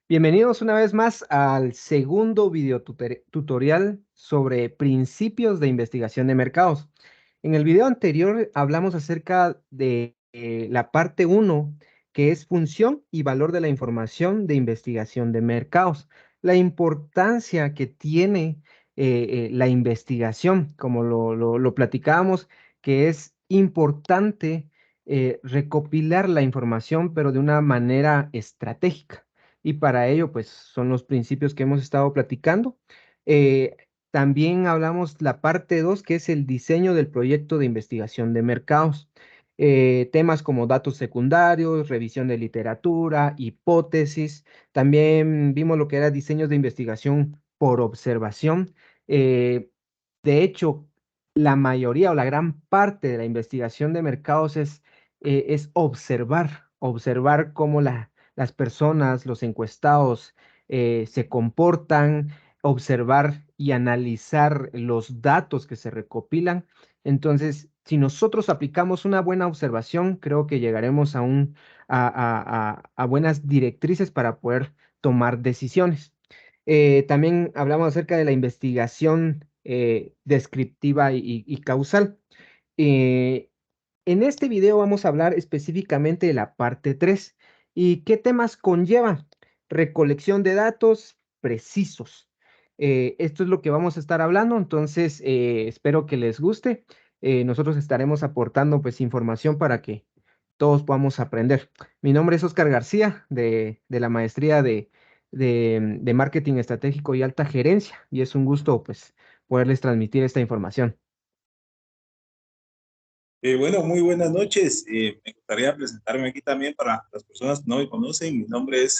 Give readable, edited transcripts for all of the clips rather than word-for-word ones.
Bienvenidos una vez más al segundo video tutorial sobre principios de investigación de mercados. En el video anterior hablamos acerca de la parte uno, que es función y valor de la información de investigación de mercados. La importancia que tiene la investigación, como lo platicábamos, que es importante recopilar la información, pero de una manera estratégica. Y para ello, pues son los principios que hemos estado platicando. Eh, También hablamos la parte 2, que es el diseño del proyecto de investigación de mercados. Temas como datos secundarios, revisión de literatura, hipótesis. También vimos lo que era diseños de investigación por observación. Eh, de hecho, la mayoría o la gran parte de la investigación de mercados es observar cómo las personas, los encuestados, se comportan, observar y analizar los datos que se recopilan. Entonces, si nosotros aplicamos una buena observación, creo que llegaremos a buenas directrices para poder tomar decisiones. También hablamos acerca de la investigación descriptiva y causal. Eh, en este video vamos a hablar específicamente de la parte 3. ¿Y qué temas conlleva? Recolección de datos precisos. Esto es lo que vamos a estar hablando, entonces espero que les guste. Nosotros estaremos aportando pues información para que todos podamos aprender. Mi nombre es Oscar García de la maestría de Marketing Estratégico y Alta Gerencia, y es un gusto pues poderles transmitir esta información. Bueno, muy buenas noches. Me gustaría presentarme aquí también para las personas que no me conocen. Mi nombre es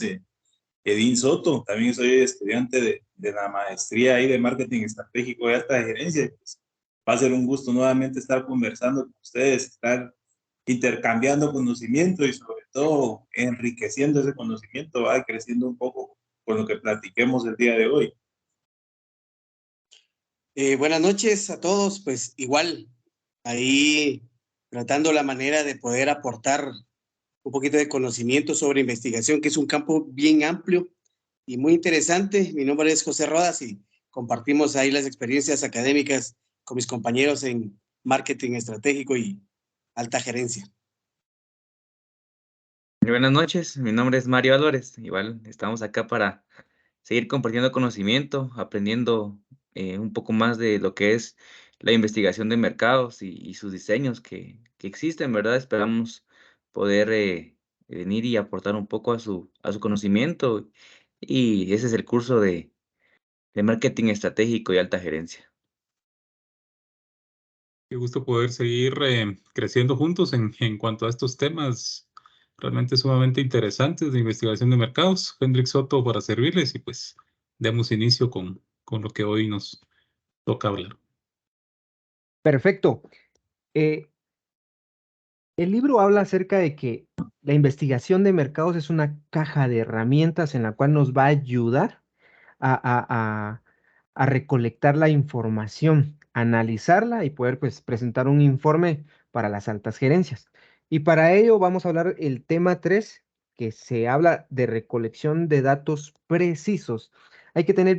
Edín Soto. También soy estudiante de la maestría ahí de Marketing Estratégico y Alta Gerencia. Pues, va a ser un gusto nuevamente estar conversando con ustedes, estar intercambiando conocimiento y sobre todo enriqueciendo ese conocimiento, va creciendo un poco con lo que platiquemos el día de hoy. Buenas noches a todos, pues igual, ahí tratando la manera de poder aportar un poquito de conocimiento sobre investigación, que es un campo bien amplio y muy interesante. Mi nombre es José Rodas y compartimos ahí las experiencias académicas con mis compañeros en marketing estratégico y alta gerencia. Buenas noches, mi nombre es Mario Álvarez. Igual estamos acá para seguir compartiendo conocimiento, aprendiendo un poco más de lo que es la investigación de mercados y sus diseños que existen, ¿verdad? Esperamos poder venir y aportar un poco a su conocimiento. Y ese es el curso de marketing estratégico y alta gerencia. Qué gusto poder seguir creciendo juntos en cuanto a estos temas realmente sumamente interesantes de investigación de mercados. Hendrik Soto para servirles y pues demos inicio con lo que hoy nos toca hablar. Perfecto. Eh, el libro habla acerca de que la investigación de mercados es una caja de herramientas en la cual nos va a ayudar a, a- a- a recolectar la información, analizarla y poder pues, presentar un informe para las altas gerencias. Y para ello vamos a hablar el tema 3, que se habla de recolección de datos precisos. Hay que tener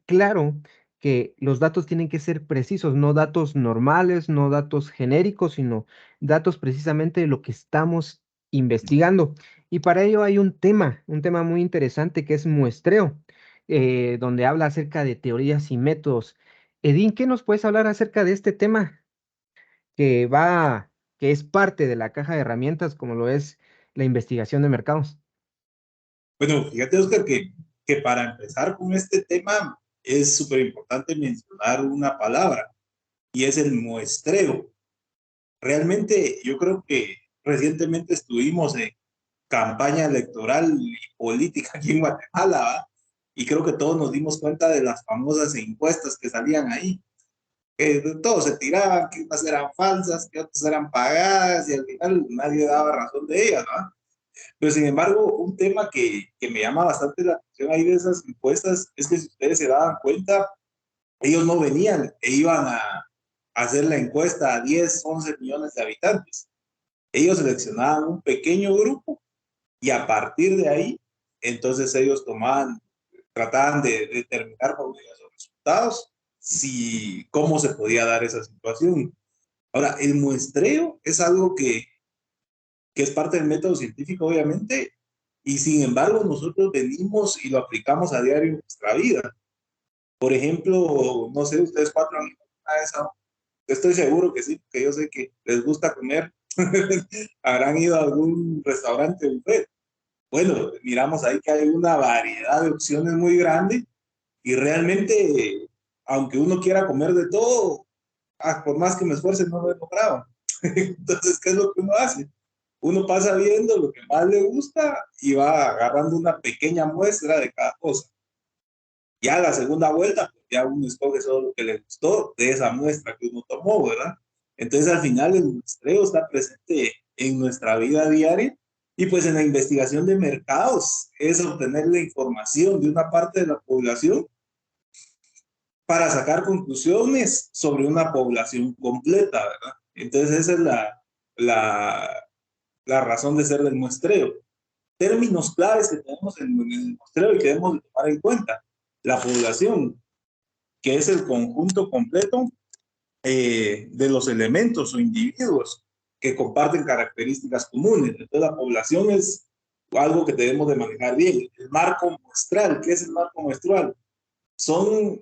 claro que los datos tienen que ser precisos, no datos normales, no datos genéricos, sino datos precisamente de lo que estamos investigando. Y para ello hay un tema muy interesante que es muestreo, donde habla acerca de teorías y métodos. Edín, ¿qué nos puedes hablar acerca de este tema que que es parte de la caja de herramientas, como lo es la investigación de mercados? Bueno, fíjate, Oscar, que para empezar con este tema es súper importante mencionar una palabra y es el muestreo. Realmente yo creo que recientemente estuvimos en campaña electoral y política aquí en Guatemala, ¿va? Y creo que todos nos dimos cuenta de las famosas encuestas que salían ahí. Que todos se tiraban, que unas eran falsas, que otras eran pagadas y al final nadie daba razón de ellas, ¿no? Pero sin embargo, un tema que me llama bastante la atención ahí de esas encuestas es que si ustedes se daban cuenta, ellos no venían e iban a hacer la encuesta a 10, 11 millones de habitantes. Ellos seleccionaban un pequeño grupo y a partir de ahí entonces ellos trataban de determinar por medio de esos resultados cómo se podía dar esa situación. Ahora, el muestreo es algo que es parte del método científico, obviamente, y sin embargo nosotros venimos y lo aplicamos a diario en nuestra vida. Por ejemplo, no sé, ustedes cuatro han ido a esa, estoy seguro que sí, porque yo sé que les gusta comer, habrán ido a algún restaurante buffet. Bueno, miramos ahí que hay una variedad de opciones muy grande y realmente, aunque uno quiera comer de todo, por más que me esfuerce, no lo he logrado. Entonces, ¿qué es lo que uno hace? Uno pasa viendo lo que más le gusta y va agarrando una pequeña muestra de cada cosa. Ya la segunda vuelta, pues ya uno escoge solo lo que le gustó de esa muestra que uno tomó, ¿verdad? Entonces, al final, el muestreo está presente en nuestra vida diaria y pues en la investigación de mercados es obtener la información de una parte de la población para sacar conclusiones sobre una población completa, ¿verdad? Entonces, esa es la razón de ser del muestreo. Términos claves que tenemos en el muestreo y que debemos tomar en cuenta. La población, que es el conjunto completo de los elementos o individuos que comparten características comunes. Entonces, la población es algo que debemos de manejar bien. El marco muestral, ¿qué es el marco muestral?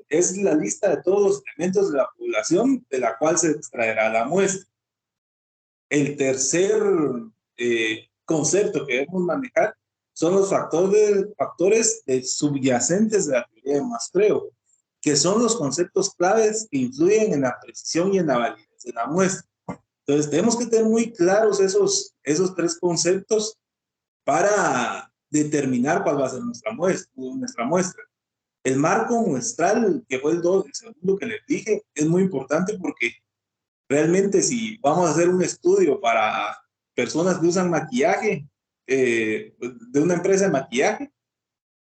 Es la lista de todos los elementos de la población de la cual se extraerá la muestra. El tercer concepto que debemos manejar son los factores subyacentes de la teoría de muestreo, que son los conceptos claves que influyen en la precisión y en la validez de la muestra. Entonces, tenemos que tener muy claros esos tres conceptos para determinar cuál va a ser nuestra muestra. El marco muestral, que fue el segundo que les dije, es muy importante porque realmente si vamos a hacer un estudio para personas que usan maquillaje, de una empresa de maquillaje,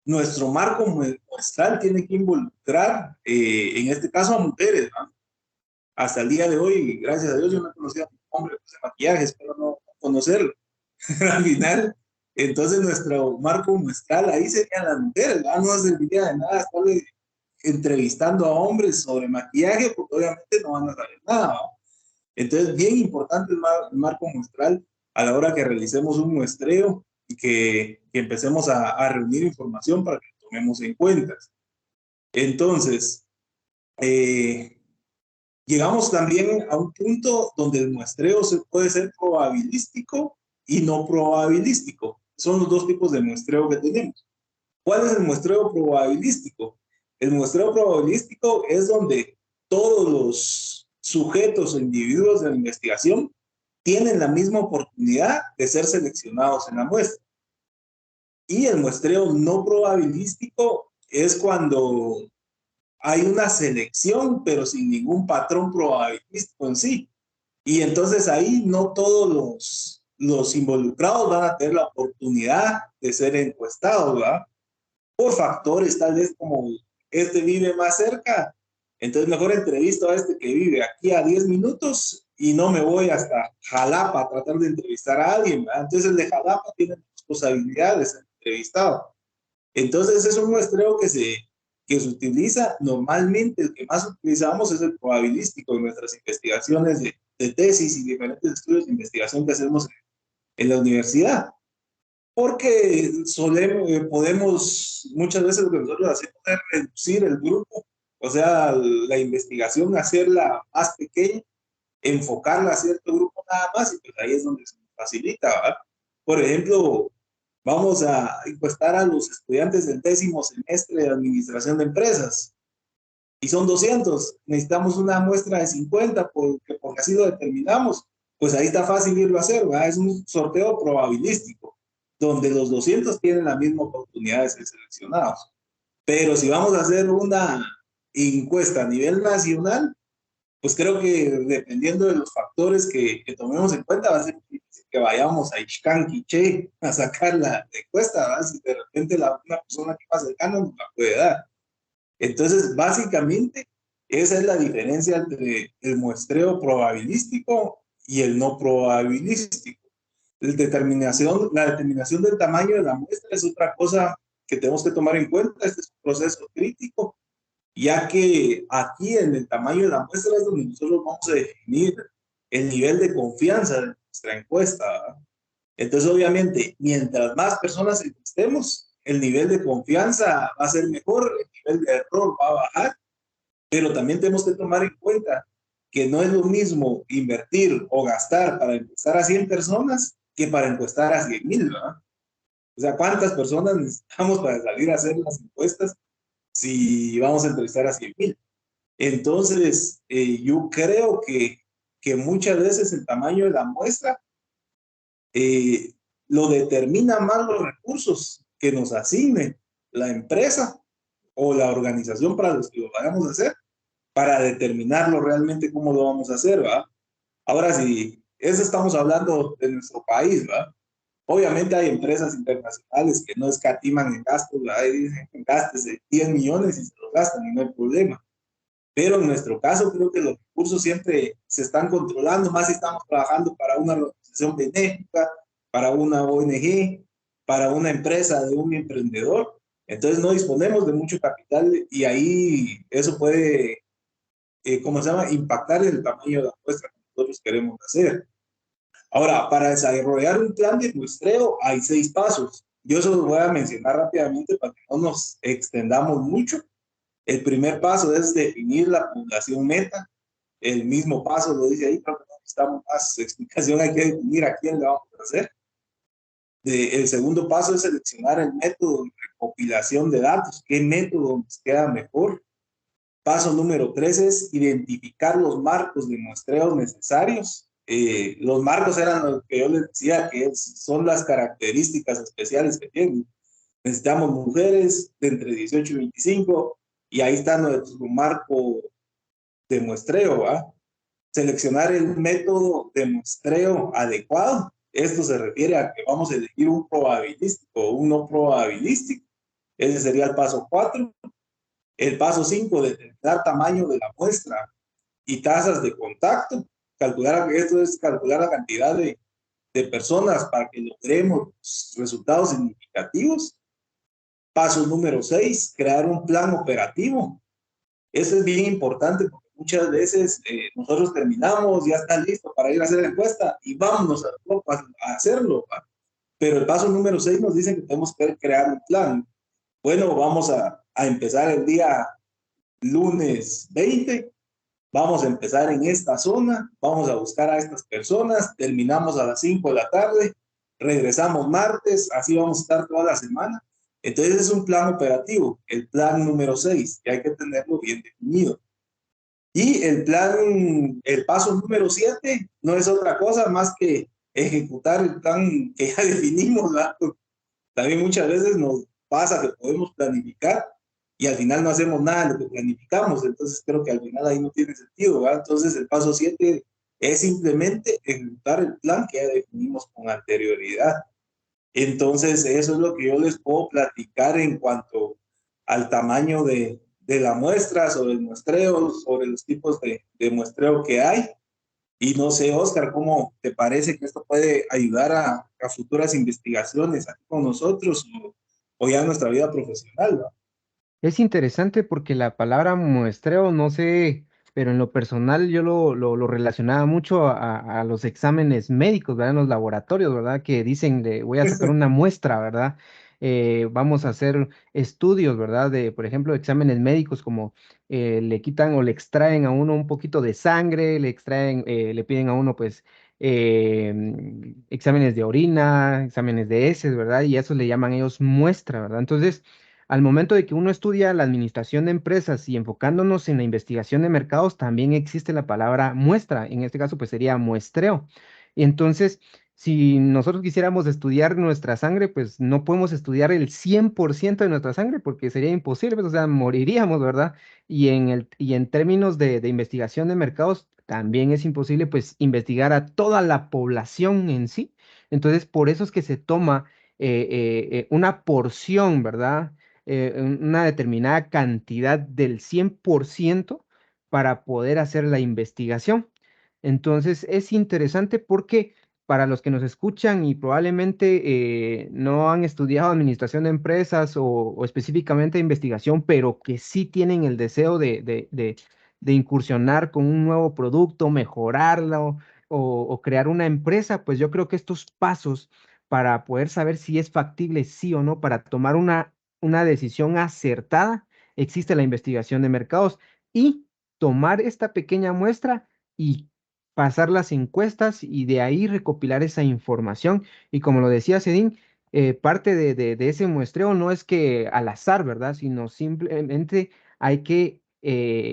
nuestro marco muestral tiene que involucrar, en este caso, a mujeres, ¿no? Hasta el día de hoy, gracias a Dios, yo no he conocido a un hombre que use maquillaje, espero no conocerlo. Al final, entonces nuestro marco muestral ahí serían las mujeres, ¿no? No serviría de nada estarle entrevistando a hombres sobre maquillaje, porque obviamente no van a saber nada, ¿no? Entonces, bien importante el marco muestral a la hora que realicemos un muestreo y que empecemos a reunir información para que lo tomemos en cuenta. Entonces, llegamos también a un punto donde el muestreo puede ser probabilístico y no probabilístico. Son los dos tipos de muestreo que tenemos. ¿Cuál es el muestreo probabilístico? El muestreo probabilístico es donde todos los sujetos o individuos de la investigación tienen la misma oportunidad de ser seleccionados en la muestra. Y el muestreo no probabilístico es cuando hay una selección, pero sin ningún patrón probabilístico en sí. Y entonces ahí no todos los involucrados van a tener la oportunidad de ser encuestados, ¿verdad? Por factores tal vez como este vive más cerca, entonces mejor entrevisto a este que vive aquí a 10 minutos y no me voy hasta Jalapa a tratar de entrevistar a alguien, ¿verdad? Entonces el de Jalapa tiene responsabilidades de entrevistado. Entonces es un muestreo que se utiliza normalmente. El que más utilizamos es el probabilístico en nuestras investigaciones de tesis y diferentes estudios de investigación que hacemos en la universidad. Porque podemos, muchas veces lo que nosotros hacemos es reducir el grupo, o sea, la investigación, hacerla más pequeña, enfocarla a cierto grupo nada más, y pues ahí es donde se nos facilita, ¿verdad? Por ejemplo, vamos a encuestar a los estudiantes del 10º semestre de administración de empresas, y son 200, necesitamos una muestra de 50, porque así lo determinamos, pues ahí está fácil irlo a hacer, ¿verdad? Es un sorteo probabilístico, donde los 200 tienen la misma oportunidad de ser seleccionados. Pero si vamos a hacer una encuesta a nivel nacional, pues creo que dependiendo de los factores que tomemos en cuenta, va a ser difícil que vayamos a Ixcán, Quiché, a sacar la encuesta, ¿verdad? Si de repente una persona que más cercana nos la puede dar. Entonces, básicamente, esa es la diferencia entre el muestreo probabilístico y el no probabilístico. La determinación del tamaño de la muestra es otra cosa que tenemos que tomar en cuenta. Este es un proceso crítico, ya que aquí en el tamaño de la muestra es donde nosotros vamos a definir el nivel de confianza de nuestra encuesta, ¿verdad? Entonces, obviamente, mientras más personas encuestemos, el nivel de confianza va a ser mejor, el nivel de error va a bajar, pero también tenemos que tomar en cuenta que no es lo mismo invertir o gastar para encuestar a 100 personas que para encuestar a 100,000, ¿verdad? O sea, ¿cuántas personas necesitamos para salir a hacer las encuestas si vamos a entrevistar a 100,000? Entonces, yo creo que muchas veces el tamaño de la muestra lo determina más los recursos que nos asigne la empresa o la organización para los que lo vayamos a hacer, para determinarlo realmente cómo lo vamos a hacer, ¿va? Ahora, si eso estamos hablando de nuestro país, ¿va? Obviamente hay empresas internacionales que no escatiman en gastos, ¿va? Y dicen, gástese 10 millones y se lo gastan y no hay problema. Pero en nuestro caso creo que los recursos siempre se están controlando, más si estamos trabajando para una organización benéfica, para una ONG, para una empresa de un emprendedor. Entonces no disponemos de mucho capital y ahí eso puede, ¿cómo se llama?, impactar el tamaño de la muestra que nosotros queremos hacer. Ahora, para desarrollar un plan de muestreo hay 6 pasos. Yo eso los voy a mencionar rápidamente para que no nos extendamos mucho. El primer paso es definir la población meta. El mismo paso lo dice ahí, creo que no necesitamos más explicación, hay que definir a quién le vamos a hacer. El segundo paso es seleccionar el método de recopilación de datos, qué método nos queda mejor. Paso número 3 es identificar los marcos de muestreo necesarios. Los marcos eran lo que yo les decía, que son las características especiales que tienen. Necesitamos mujeres de entre 18 y 25, y ahí está nuestro marco de muestreo, ¿va? Seleccionar el método de muestreo adecuado. Esto se refiere a que vamos a elegir un probabilístico o un no probabilístico. Ese sería el paso 4. El paso 5, determinar tamaño de la muestra y tasas de contacto. Esto es calcular la cantidad de personas para que logremos resultados significativos. Paso número 6, crear un plan operativo. Eso es bien importante porque muchas veces nosotros terminamos, ya está listo para ir a hacer la encuesta y vámonos a hacerlo, ¿va? Pero el paso número 6 nos dice que tenemos que crear un plan. Bueno, vamos a empezar el día lunes 20, vamos a empezar en esta zona, vamos a buscar a estas personas, terminamos a las 5 de la tarde, regresamos martes, así vamos a estar toda la semana. Entonces es un plan operativo, el plan número 6, que hay que tenerlo bien definido. Y el paso número 7 no es otra cosa más que ejecutar el plan que ya definimos, ¿verdad? También muchas veces nos pasa que podemos planificar y al final no hacemos nada de lo que planificamos, entonces creo que al final ahí no tiene sentido, ¿verdad? Entonces el paso 7 es simplemente ejecutar el plan que ya definimos con anterioridad. Entonces eso es lo que yo les puedo platicar en cuanto al tamaño de la muestra, sobre el muestreo, sobre los tipos de muestreo que hay. Y no sé, Oscar, ¿cómo te parece que esto puede ayudar a futuras investigaciones aquí con nosotros o ya en nuestra vida profesional, ¿no? Es interesante porque la palabra muestreo, no sé, pero en lo personal yo lo relacionaba mucho a los exámenes médicos, ¿verdad? En los laboratorios, ¿verdad? Que dicen de voy a sacar una muestra, ¿verdad? Vamos a hacer estudios, ¿verdad? De, por ejemplo, exámenes médicos como le quitan o le extraen a uno un poquito de sangre, le extraen, le piden a uno, pues, exámenes de orina, exámenes de heces, ¿verdad? Y eso le llaman ellos muestra, ¿verdad? Entonces, al momento de que uno estudia la administración de empresas y enfocándonos en la investigación de mercados, también existe la palabra muestra. En este caso, pues sería muestreo. Y entonces, si nosotros quisiéramos estudiar nuestra sangre, pues no podemos estudiar el 100% de nuestra sangre porque sería imposible, pues, o sea, moriríamos, ¿verdad? Y en términos de investigación de mercados, también es imposible, pues, investigar a toda la población en sí. Entonces, por eso es que se toma una porción, ¿verdad? Una determinada cantidad del 100% para poder hacer la investigación. Entonces, es interesante porque para los que nos escuchan y probablemente no han estudiado administración de empresas o específicamente investigación, pero que sí tienen el deseo de incursionar con un nuevo producto, mejorarlo o crear una empresa, pues yo creo que estos pasos para poder saber si es factible, sí o no, para tomar una decisión acertada, existe la investigación de mercados y tomar esta pequeña muestra y pasar las encuestas y de ahí recopilar esa información. Y como lo decía Cedín, parte de ese muestreo no es que al azar, ¿verdad? Sino simplemente hay que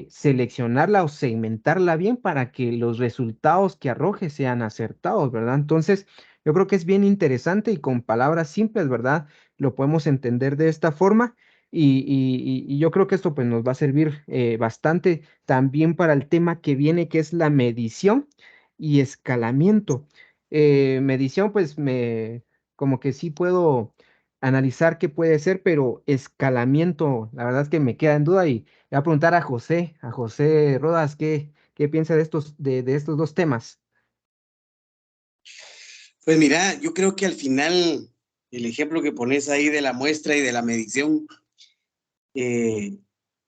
seleccionarla o segmentarla bien para que los resultados que arroje sean acertados, ¿verdad? Entonces, yo creo que es bien interesante y con palabras simples, ¿verdad? Lo podemos entender de esta forma. Y yo creo que esto pues nos va a servir bastante también para el tema que viene, que es la medición y escalamiento. Medición, pues como que sí puedo analizar qué puede ser, pero escalamiento, la verdad es que me queda en duda y voy a preguntar a José Rodas, qué piensa de estos dos temas. Pues mira, yo creo que al final el ejemplo que pones ahí de la muestra y de la medición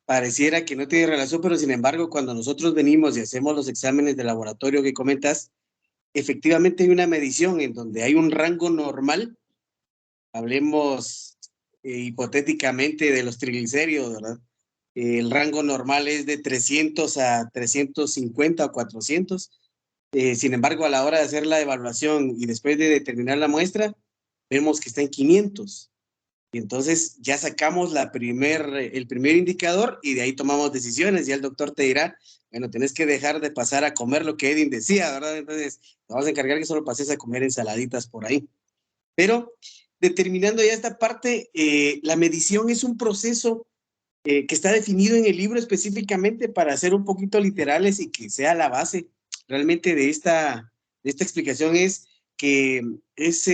pareciera que no tiene relación, pero sin embargo, cuando nosotros venimos y hacemos los exámenes de laboratorio que comentas, efectivamente hay una medición en donde hay un rango normal. Hablemos hipotéticamente de los triglicéridos, ¿verdad? El rango normal es de 300 a 350 o 400. Sin embargo, a la hora de hacer la evaluación y después de determinar la muestra, vemos que está en 500. Y entonces ya sacamos el primer indicador y de ahí tomamos decisiones. Ya el doctor te dirá, bueno, tenés que dejar de pasar a comer lo que Edin decía, ¿verdad? Entonces, te vamos a encargar que solo pases a comer ensaladitas por ahí. Pero determinando ya esta parte, la medición es un proceso que está definido en el libro específicamente para ser un poquito literales y que sea la base realmente de esta explicación, es que es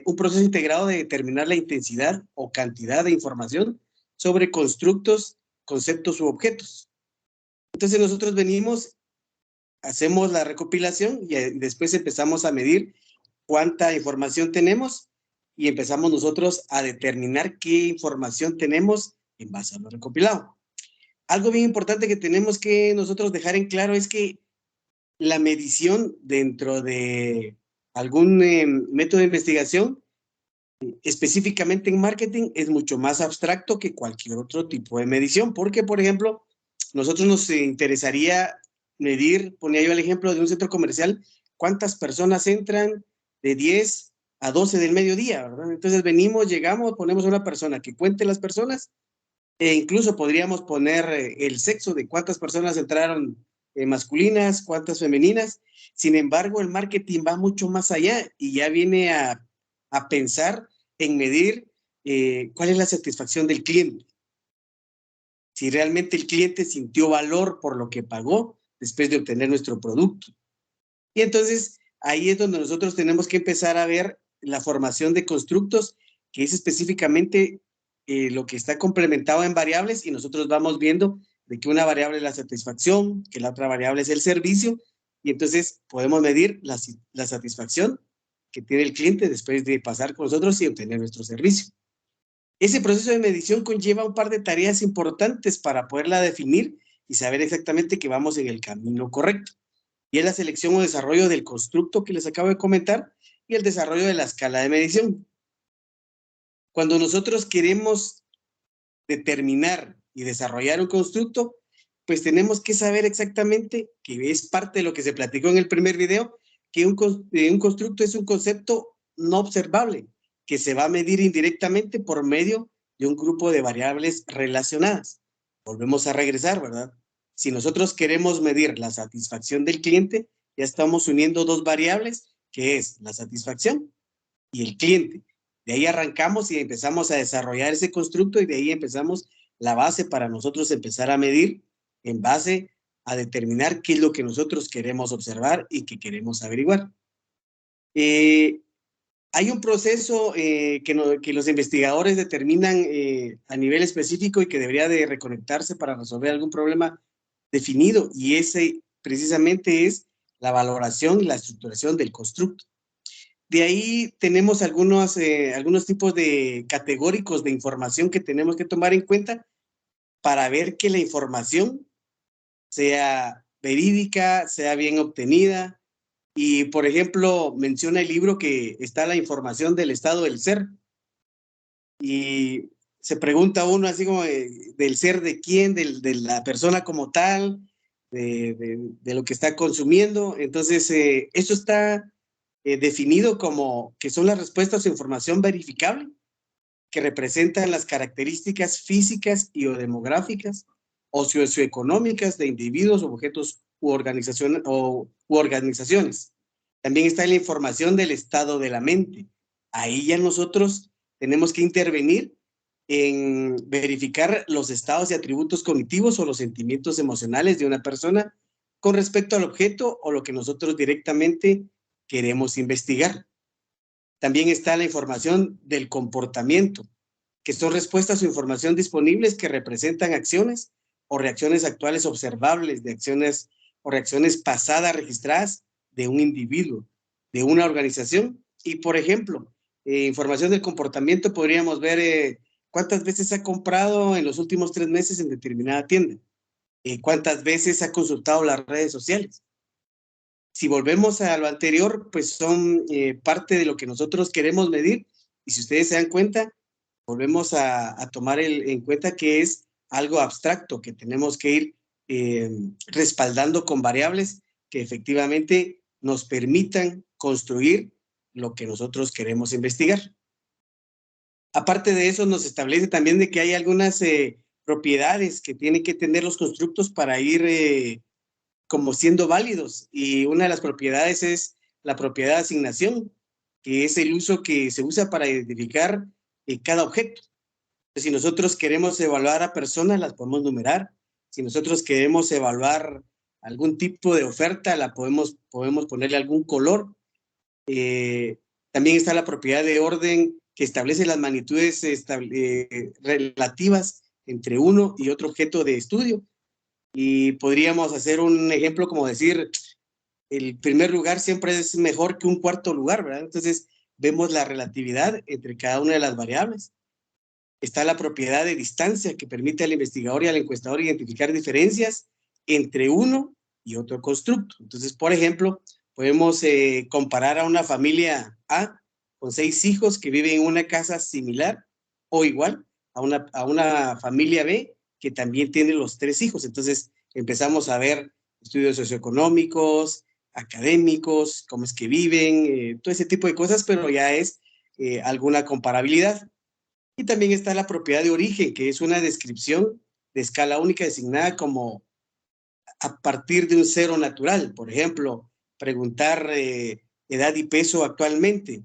un proceso integrado de determinar la intensidad o cantidad de información sobre constructos, conceptos u objetos. Entonces nosotros venimos, hacemos la recopilación y después empezamos a medir cuánta información tenemos y empezamos nosotros a determinar qué información tenemos en base a lo recopilado. Algo bien importante que tenemos que nosotros dejar en claro es que la medición dentro de algún método de investigación, específicamente en marketing, es mucho más abstracto que cualquier otro tipo de medición, porque, por ejemplo, nosotros nos interesaría medir, ponía yo el ejemplo de un centro comercial, cuántas personas entran de 10 a 12 del mediodía, ¿verdad? Entonces venimos, llegamos, ponemos a una persona que cuente las personas e incluso podríamos poner el sexo de cuántas personas entraron masculinas, cuántas femeninas. Sin embargo, el marketing va mucho más allá y ya viene a pensar en medir cuál es la satisfacción del cliente. Si realmente el cliente sintió valor por lo que pagó después de obtener nuestro producto. Y entonces ahí es donde nosotros tenemos que empezar a ver la formación de constructos, que es específicamente lo que está complementado en variables, y nosotros vamos viendo de que una variable es la satisfacción, que la otra variable es el servicio, y entonces podemos medir la satisfacción que tiene el cliente después de pasar con nosotros y obtener nuestro servicio. Ese proceso de medición conlleva un par de tareas importantes para poderla definir y saber exactamente que vamos en el camino correcto. Y es la selección o desarrollo del constructo que les acabo de comentar y el desarrollo de la escala de medición. Cuando nosotros queremos determinar y desarrollar un constructo, pues tenemos que saber exactamente, que es parte de lo que se platicó en el primer video, que un constructo es un concepto no observable, que se va a medir indirectamente por medio de un grupo de variables relacionadas. Volvemos a regresar, ¿verdad? Si nosotros queremos medir la satisfacción del cliente, ya estamos uniendo dos variables, que es la satisfacción y el cliente. De ahí arrancamos y empezamos a desarrollar ese constructo y de ahí empezamos la base para nosotros empezar a medir en base a determinar qué es lo que nosotros queremos observar y que queremos averiguar. Hay un proceso que los investigadores determinan a nivel específico y que debería de reconectarse para resolver algún problema definido, y ese precisamente es la valoración y la estructuración del constructo. De ahí tenemos algunos tipos de categóricos de información que tenemos que tomar en cuenta para ver que la información sea verídica, sea bien obtenida. Y, por ejemplo, menciona el libro que está la información del estado del ser. Y se pregunta uno así como del ser de quién, de la persona como tal, de lo que está consumiendo. Entonces, eso está definido como que son las respuestas a información verificable que representan las características físicas y o demográficas o socioeconómicas de individuos, objetos u organizaciones. También está la información del estado de la mente. Ahí ya nosotros tenemos que intervenir en verificar los estados y atributos cognitivos o los sentimientos emocionales de una persona con respecto al objeto o lo que nosotros directamente queremos investigar. También está la información del comportamiento, que son respuestas o información disponibles que representan acciones o reacciones actuales observables de acciones o reacciones pasadas registradas de un individuo, de una organización. Y, por ejemplo, información del comportamiento, podríamos ver cuántas veces ha comprado en los últimos 3 meses en determinada tienda, cuántas veces ha consultado las redes sociales. Si volvemos a lo anterior, pues son parte de lo que nosotros queremos medir. Y si ustedes se dan cuenta, volvemos a tomar en cuenta que es algo abstracto, que tenemos que ir respaldando con variables que efectivamente nos permitan construir lo que nosotros queremos investigar. Aparte de eso, nos establece también de que hay algunas propiedades que tienen que tener los constructos para ir como siendo válidos, y una de las propiedades es la propiedad de asignación, que es el uso que se usa para identificar cada objeto. Entonces, si nosotros queremos evaluar a personas, las podemos numerar. Si nosotros queremos evaluar algún tipo de oferta, la podemos ponerle algún color. También está la propiedad de orden, que establece las magnitudes relativas entre uno y otro objeto de estudio. Y podríamos hacer un ejemplo como decir, el primer lugar siempre es mejor que un cuarto lugar, ¿verdad? Entonces, vemos la relatividad entre cada una de las variables. Está la propiedad de distancia, que permite al investigador y al encuestador identificar diferencias entre uno y otro constructo. Entonces, por ejemplo, podemos comparar a una familia A con 6 hijos que viven en una casa similar o igual a una familia B que también tiene los 3 hijos. Entonces, empezamos a ver estudios socioeconómicos, académicos, cómo es que viven, todo ese tipo de cosas, pero ya es alguna comparabilidad. Y también está la propiedad de origen, que es una descripción de escala única designada como a partir de un cero natural. Por ejemplo, preguntar edad y peso actualmente.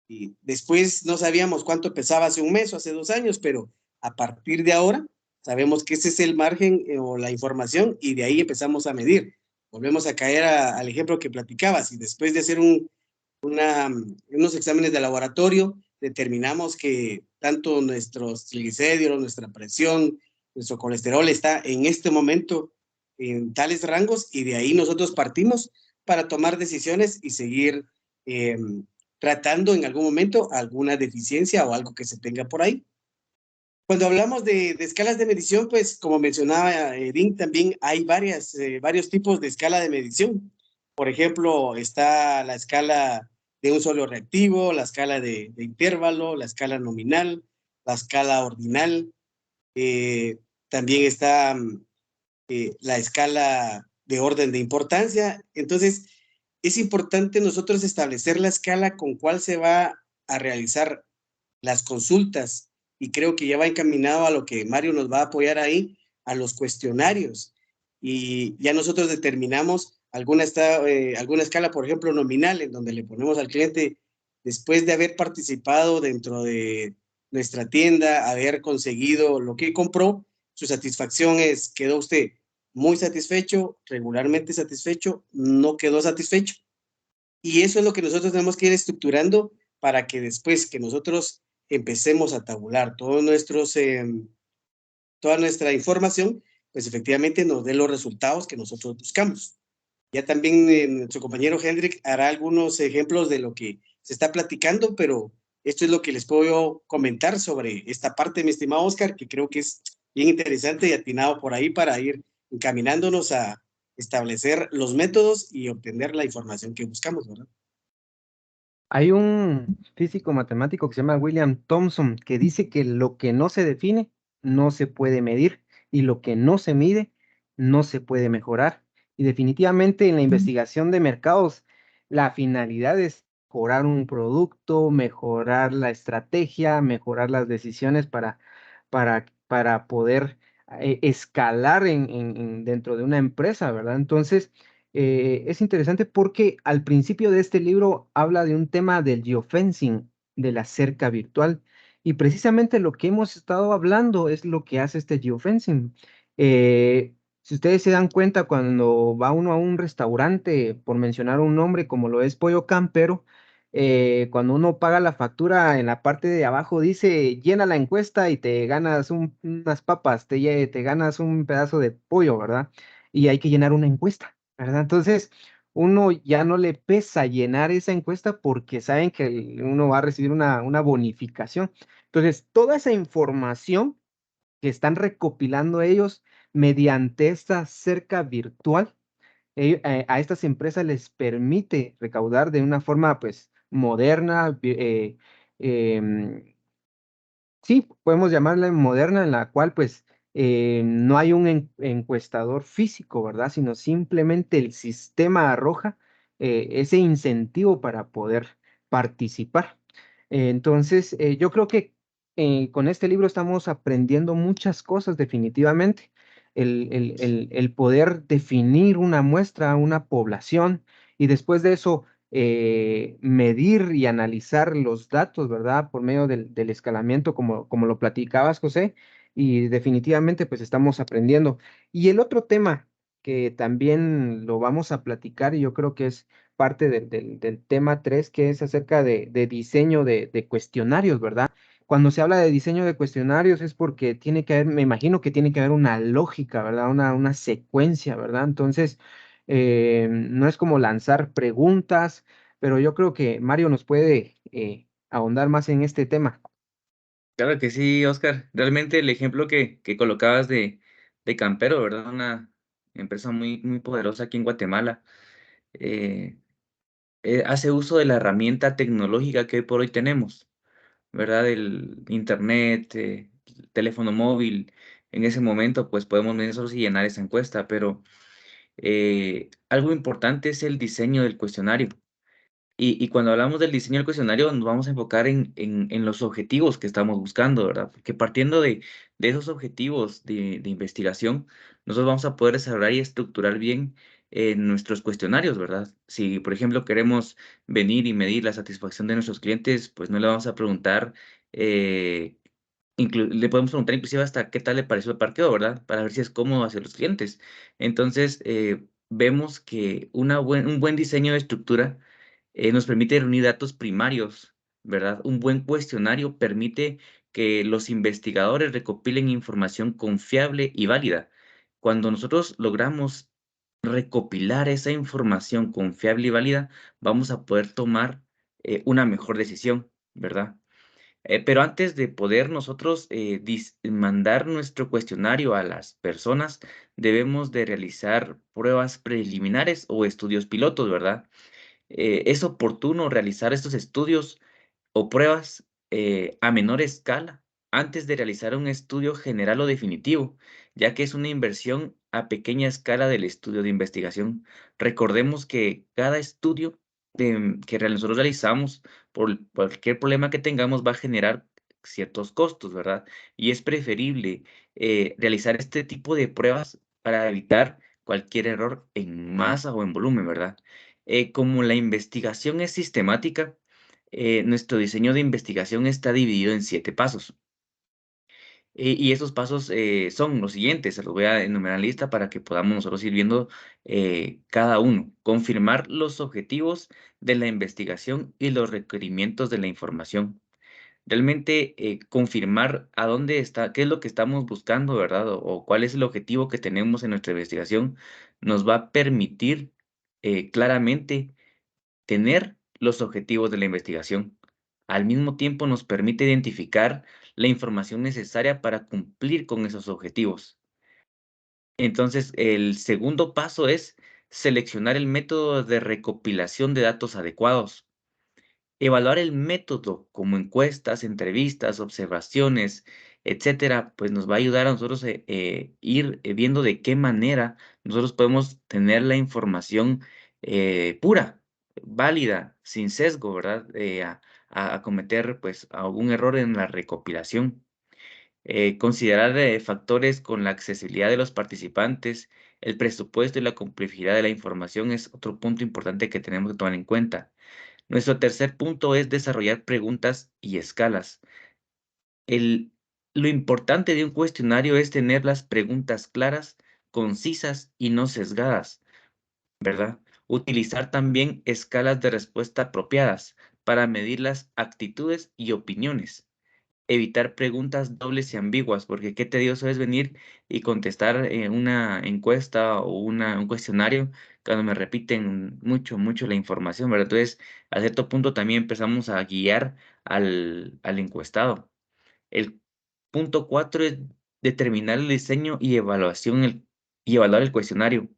Y después no sabíamos cuánto pesaba hace un mes o hace 2 años, pero a partir de ahora sabemos que ese es el margen o la información, y de ahí empezamos a medir. Volvemos a caer al ejemplo que platicabas, y después de hacer unos exámenes de laboratorio, determinamos que tanto nuestros triglicéridos, nuestra presión, nuestro colesterol está en este momento en tales rangos, y de ahí nosotros partimos para tomar decisiones y seguir tratando en algún momento alguna deficiencia o algo que se tenga por ahí. Cuando hablamos de escalas de medición, pues como mencionaba Edín, también hay varios tipos de escala de medición. Por ejemplo, está la escala de un solo reactivo, la escala de intervalo, la escala nominal, la escala ordinal. También está la escala de orden de importancia. Entonces, es importante nosotros establecer la escala con cuál se va a realizar las consultas, y creo que ya va encaminado a lo que Mario nos va a apoyar ahí, a los cuestionarios, y ya nosotros determinamos alguna escala, por ejemplo, nominal, en donde le ponemos al cliente, después de haber participado dentro de nuestra tienda, haber conseguido lo que compró, su satisfacción es, ¿quedó usted muy satisfecho, regularmente satisfecho, no quedó satisfecho? Y eso es lo que nosotros tenemos que ir estructurando para que después que nosotros empecemos a tabular toda nuestra información, pues efectivamente nos dé los resultados que nosotros buscamos. Ya también nuestro compañero Hendrik hará algunos ejemplos de lo que se está platicando, pero esto es lo que les puedo comentar sobre esta parte, mi estimado Oscar, que creo que es bien interesante y atinado por ahí para ir encaminándonos a establecer los métodos y obtener la información que buscamos, ¿verdad? Hay un físico matemático que se llama William Thomson que dice que lo que no se define no se puede medir y lo que no se mide no se puede mejorar. Y definitivamente en la investigación de mercados, la finalidad es mejorar un producto, mejorar la estrategia, mejorar las decisiones para poder escalar dentro de una empresa, ¿verdad? Entonces, es interesante porque al principio de este libro habla de un tema del geofencing, de la cerca virtual, y precisamente lo que hemos estado hablando es lo que hace este geofencing. Si ustedes se dan cuenta, cuando va uno a un restaurante, por mencionar un nombre como lo es Pollo Campero, cuando uno paga la factura, en la parte de abajo dice, llena la encuesta y te ganas unas papas, te ganas un pedazo de pollo, ¿verdad? Y hay que llenar una encuesta, ¿verdad? Entonces, uno ya no le pesa llenar esa encuesta porque saben que uno va a recibir una bonificación. Entonces, toda esa información que están recopilando ellos mediante esta cerca virtual, a estas empresas les permite recaudar de una forma, pues, moderna, em, sí, podemos llamarla moderna, en la cual pues no hay un encuestador físico, ¿verdad? Sino simplemente el sistema arroja ese incentivo para poder participar. Entonces, yo creo que con este libro estamos aprendiendo muchas cosas definitivamente. El poder definir una muestra, una población, y después de eso medir y analizar los datos, ¿verdad? Por medio del escalamiento, como lo platicabas, José, y definitivamente pues estamos aprendiendo. Y el otro tema que también lo vamos a platicar, y yo creo que es parte del tema 3 que es acerca de diseño de cuestionarios, ¿verdad? Cuando se habla de diseño de cuestionarios es porque tiene que haber, me imagino que tiene que haber una lógica, ¿verdad? Una secuencia, ¿verdad? Entonces, no es como lanzar preguntas, pero yo creo que Mario nos puede ahondar más en este tema. Claro que sí, Oscar. Realmente el ejemplo que colocabas de Campero, ¿verdad? Una empresa muy poderosa aquí en Guatemala, eh, hace uso de la herramienta tecnológica que hoy por hoy tenemos, ¿verdad? El internet, el teléfono móvil. En ese momento, pues podemos nosotros y llenar esa encuesta, pero algo importante es el diseño del cuestionario. Y cuando hablamos del diseño del cuestionario, nos vamos a enfocar en los objetivos que estamos buscando, ¿verdad? Porque partiendo de esos objetivos de investigación, nosotros vamos a poder desarrollar y estructurar bien nuestros cuestionarios, ¿verdad? Si, por ejemplo, queremos venir y medir la satisfacción de nuestros clientes, pues no le vamos a preguntar, le podemos preguntar inclusive hasta qué tal le pareció el parqueo, ¿verdad? Para ver si es cómodo hacia los clientes. Entonces, vemos que un buen diseño de estructura nos permite reunir datos primarios, ¿verdad? Un buen cuestionario permite que los investigadores recopilen información confiable y válida. Cuando nosotros logramos recopilar esa información confiable y válida, vamos a poder tomar una mejor decisión, ¿verdad? Pero antes de poder nosotros mandar nuestro cuestionario a las personas, debemos de realizar pruebas preliminares o estudios pilotos, ¿verdad? Es oportuno realizar estos estudios o pruebas a menor escala antes de realizar un estudio general o definitivo, ya que es una inversión a pequeña escala del estudio de investigación. Recordemos que cada estudio nosotros realizamos por cualquier problema que tengamos va a generar ciertos costos, ¿verdad? Y es preferible realizar este tipo de pruebas para evitar cualquier error en masa o en volumen, ¿verdad? Como la investigación es sistemática, nuestro diseño de investigación está dividido en 7 pasos. Y esos pasos son los siguientes, se los voy a enumerar en lista para que podamos nosotros ir viendo cada uno. Confirmar los objetivos de la investigación y los requerimientos de la información. Realmente confirmar a dónde está, qué es lo que estamos buscando, ¿verdad? O cuál es el objetivo que tenemos en nuestra investigación, nos va a permitir claramente tener los objetivos de la investigación. Al mismo tiempo nos permite identificar la información necesaria para cumplir con esos objetivos. Entonces, el segundo paso es seleccionar el método de recopilación de datos adecuados. Evaluar el método como encuestas, entrevistas, observaciones, etcétera, pues nos va a ayudar a nosotros ir viendo de qué manera nosotros podemos tener la información pura, válida, sin sesgo, ¿verdad? A cometer pues algún error en la recopilación. Considerar factores con la accesibilidad de los participantes, el presupuesto y la complejidad de la información es otro punto importante que tenemos que tomar en cuenta. Nuestro tercer punto es desarrollar preguntas y escalas. El, lo importante de un cuestionario es tener las preguntas claras, concisas y no sesgadas, ¿verdad? Utilizar también escalas de respuesta apropiadas para medir las actitudes y opiniones. Evitar preguntas dobles y ambiguas, porque qué tedioso es venir y contestar una encuesta o un cuestionario cuando me repiten mucho la información, ¿verdad? Entonces, a cierto punto también empezamos a guiar al encuestado. El punto 4 es determinar el diseño y y evaluar el cuestionario.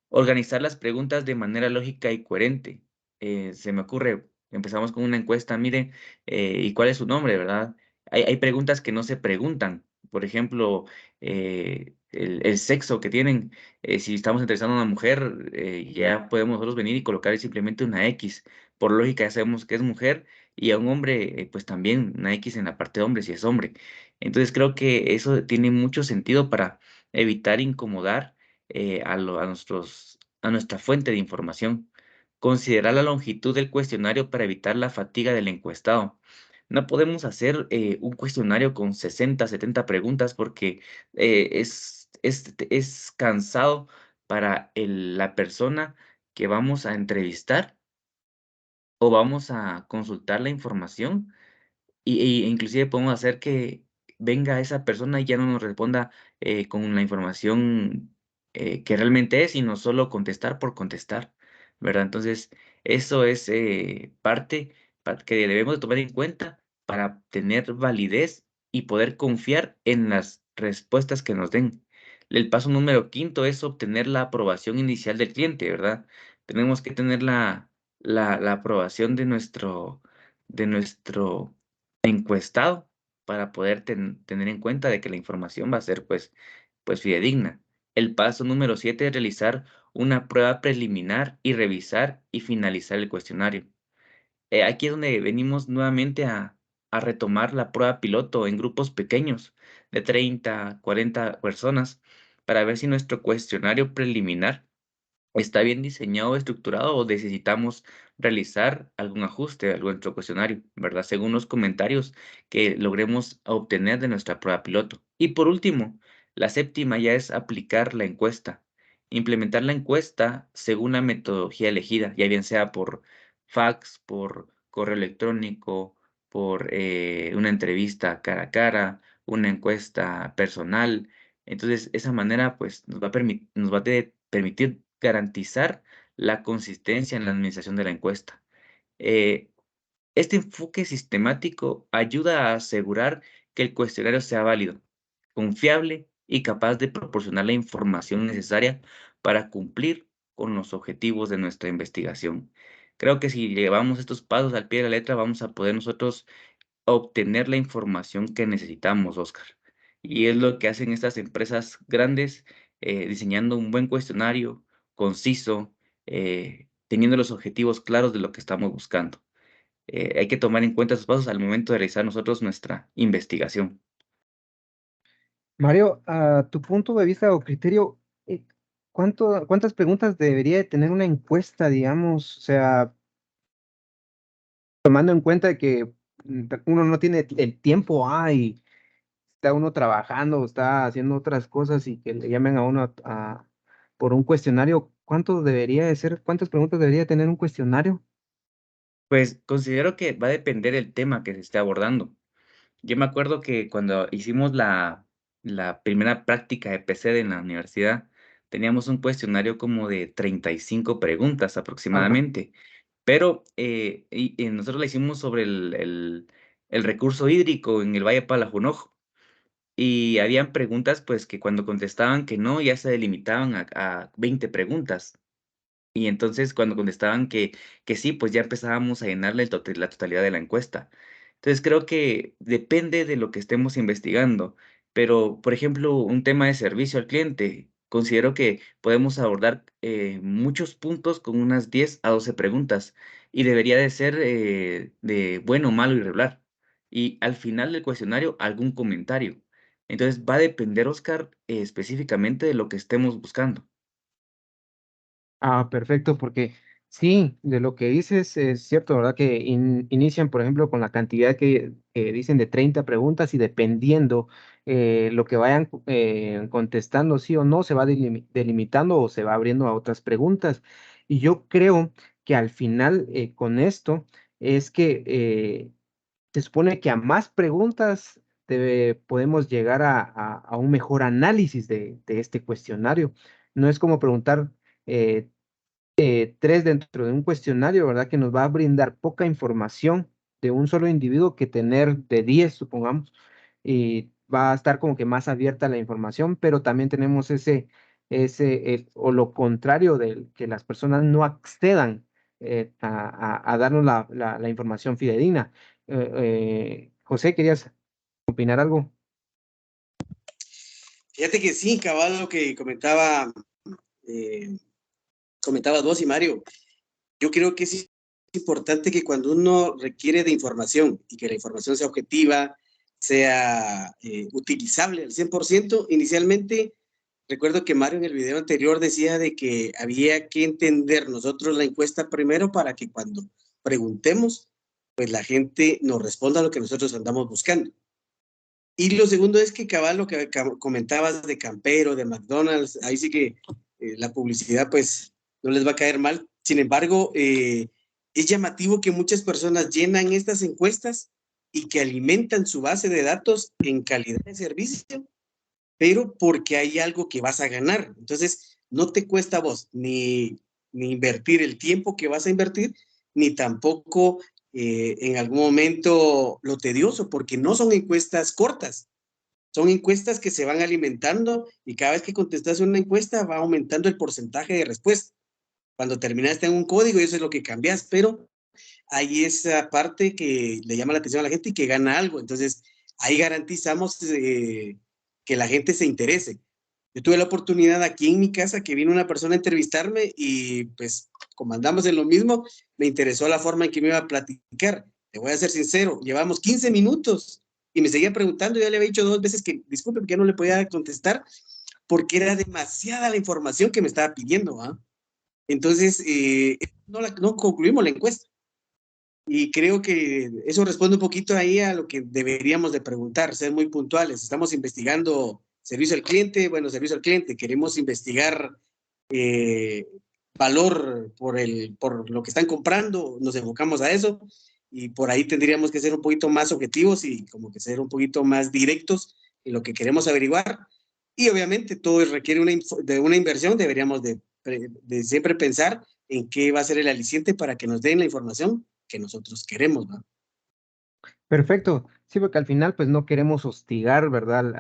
Organizar las preguntas de manera lógica y coherente. Se me ocurre, empezamos con una encuesta, mire, ¿y cuál es su nombre, verdad? Hay preguntas que no se preguntan. Por ejemplo, el sexo que tienen. Si estamos entrevistando a una mujer, ya podemos nosotros venir y colocar simplemente una X. Por lógica ya sabemos que es mujer y a un hombre, pues también una X en la parte de hombre si es hombre. Entonces creo que eso tiene mucho sentido para evitar incomodar a nuestra fuente de información. Considerar la longitud del cuestionario para evitar la fatiga del encuestado. No podemos hacer un cuestionario con 60, 70 preguntas porque es cansado para la persona que vamos a entrevistar o vamos a consultar la información inclusive podemos hacer que venga esa persona y ya no nos responda con la información que realmente es, sino solo contestar por contestar, ¿verdad? Entonces, eso es que debemos de tomar en cuenta para tener validez y poder confiar en las respuestas que nos den. El paso número quinto es obtener la aprobación inicial del cliente, ¿verdad? Tenemos que tener la aprobación de nuestro encuestado para poder tener en cuenta de que la información va a ser pues fidedigna. El paso número 7 es realizar una prueba preliminar y revisar y finalizar el cuestionario. Aquí es donde venimos nuevamente a retomar la prueba piloto en grupos pequeños de 30, 40 personas para ver si nuestro cuestionario preliminar está bien diseñado o estructurado o necesitamos realizar algún ajuste a nuestro cuestionario, ¿verdad? Según los comentarios que logremos obtener de nuestra prueba piloto. Y por último, la séptima ya es aplicar la encuesta. Implementar la encuesta según la metodología elegida, ya bien sea por fax, por correo electrónico, por una entrevista cara a cara, una encuesta personal. Entonces, esa manera pues nos va a permitir garantizar la consistencia en la administración de la encuesta. Eh, este enfoque sistemático ayuda a asegurar que el cuestionario sea válido, confiable y capaz de proporcionar la información necesaria para cumplir con los objetivos de nuestra investigación. Creo que si llevamos estos pasos al pie de la letra, vamos a poder nosotros obtener la información que necesitamos, Oscar. Y es lo que hacen estas empresas grandes, diseñando un buen cuestionario conciso, teniendo los objetivos claros de lo que estamos buscando. Hay que tomar en cuenta esos pasos al momento de realizar nosotros nuestra investigación. Mario, a tu punto de vista o criterio, ¿cuántas preguntas debería de tener una encuesta, digamos? O sea, tomando en cuenta de que uno no tiene el tiempo, y está uno trabajando, está haciendo otras cosas y que le llamen a uno por un cuestionario, cuántas preguntas debería tener un cuestionario? Pues considero que va a depender el tema que se esté abordando. Yo me acuerdo que cuando hicimos la primera práctica de PCD en la universidad, teníamos un cuestionario como de 35 preguntas Ajá. aproximadamente. Pero nosotros la hicimos sobre el recurso hídrico en el Valle Palajunoj. Y habían preguntas, pues, que cuando contestaban que no, ya se delimitaban a 20 preguntas. Y entonces, cuando contestaban que sí, pues, ya empezábamos a llenarle la totalidad de la encuesta. Entonces, creo que depende de lo que estemos investigando, pero, por ejemplo, un tema de servicio al cliente, considero que podemos abordar, muchos puntos con unas 10 a 12 preguntas, y debería de ser, de bueno, malo y regular. Y al final del cuestionario, algún comentario. Entonces, va a depender, Oscar, específicamente de lo que estemos buscando. Ah, perfecto, porque sí, de lo que dices es cierto, ¿verdad? Que inician, por ejemplo, con la cantidad que dicen de 30 preguntas y dependiendo lo que vayan contestando sí o no, se va delimitando o se va abriendo a otras preguntas. Y yo creo que al final con esto es que se supone que a más preguntas podemos llegar a un mejor análisis de este cuestionario. No es como preguntar eh, tres dentro de un cuestionario, ¿verdad? Que nos va a brindar poca información de un solo individuo que tener de 10, supongamos, y va a estar como que más abierta la información, pero también tenemos o lo contrario de que las personas no accedan a darnos la información fidedigna. José, ¿querías opinar algo? Fíjate que sí, cabal, lo que comentabas vos y Mario. Yo creo que es importante que cuando uno requiere de información y que la información sea objetiva, sea utilizable al 100%, inicialmente recuerdo que Mario en el video anterior decía de que había que entender nosotros la encuesta primero para que cuando preguntemos, pues la gente nos responda a lo que nosotros andamos buscando. Y lo segundo es que cabal lo que comentabas de Campero, de McDonald's, ahí sí que la publicidad pues no les va a caer mal. Sin embargo, es llamativo que muchas personas llenan estas encuestas y que alimentan su base de datos en calidad de servicio, pero porque hay algo que vas a ganar. Entonces, no te cuesta a vos ni invertir el tiempo que vas a invertir, ni tampoco en algún momento lo tedioso, porque no son encuestas cortas, son encuestas que se van alimentando y cada vez que contestas una encuesta va aumentando el porcentaje de respuesta. Cuando terminaste en un código, eso es lo que cambias, pero hay esa parte que le llama la atención a la gente y que gana algo. Entonces, ahí garantizamos que la gente se interese. Yo tuve la oportunidad aquí en mi casa que vino una persona a entrevistarme y pues como andamos en lo mismo, me interesó la forma en que me iba a platicar. Te voy a ser sincero, llevamos 15 minutos y me seguía preguntando, yo le había dicho 2 veces que disculpe porque no le podía contestar porque era demasiada la información que me estaba pidiendo. ¿Ah? Entonces, no concluimos la encuesta. Y creo que eso responde un poquito ahí a lo que deberíamos de preguntar, ser muy puntuales. Estamos investigando servicio al cliente, bueno, servicio al cliente, queremos investigar eh, valor por lo que están comprando, nos enfocamos a eso y por ahí tendríamos que ser un poquito más objetivos y como que ser un poquito más directos en lo que queremos averiguar. Y obviamente todo requiere de una inversión, deberíamos de siempre pensar en qué va a ser el aliciente para que nos den la información que nosotros queremos, ¿no? Perfecto. Sí, porque al final pues no queremos hostigar, ¿verdad?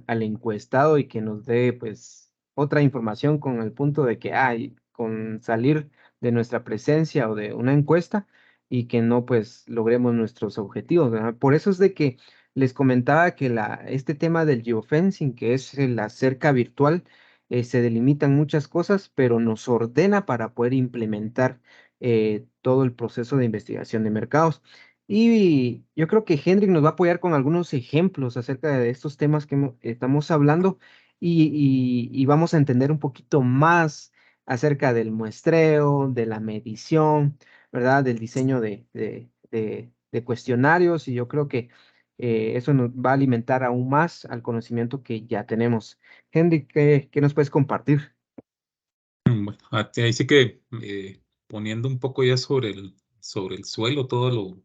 Al encuestado y que nos dé pues otra información con el punto de que hay con salir de nuestra presencia o de una encuesta y que no pues logremos nuestros objetivos, ¿verdad? Por eso es de que les comentaba que este tema del geofencing, que es la cerca virtual, se delimitan muchas cosas, pero nos ordena para poder implementar todo el proceso de investigación de mercados. Y yo creo que Hendrik nos va a apoyar con algunos ejemplos acerca de estos temas que estamos hablando y vamos a entender un poquito más acerca del muestreo, de la medición, ¿verdad? Del diseño de cuestionarios y yo creo que eso nos va a alimentar aún más al conocimiento que ya tenemos. Hendrik, ¿qué nos puedes compartir? Bueno, ahí sí que poniendo un poco ya sobre el suelo todo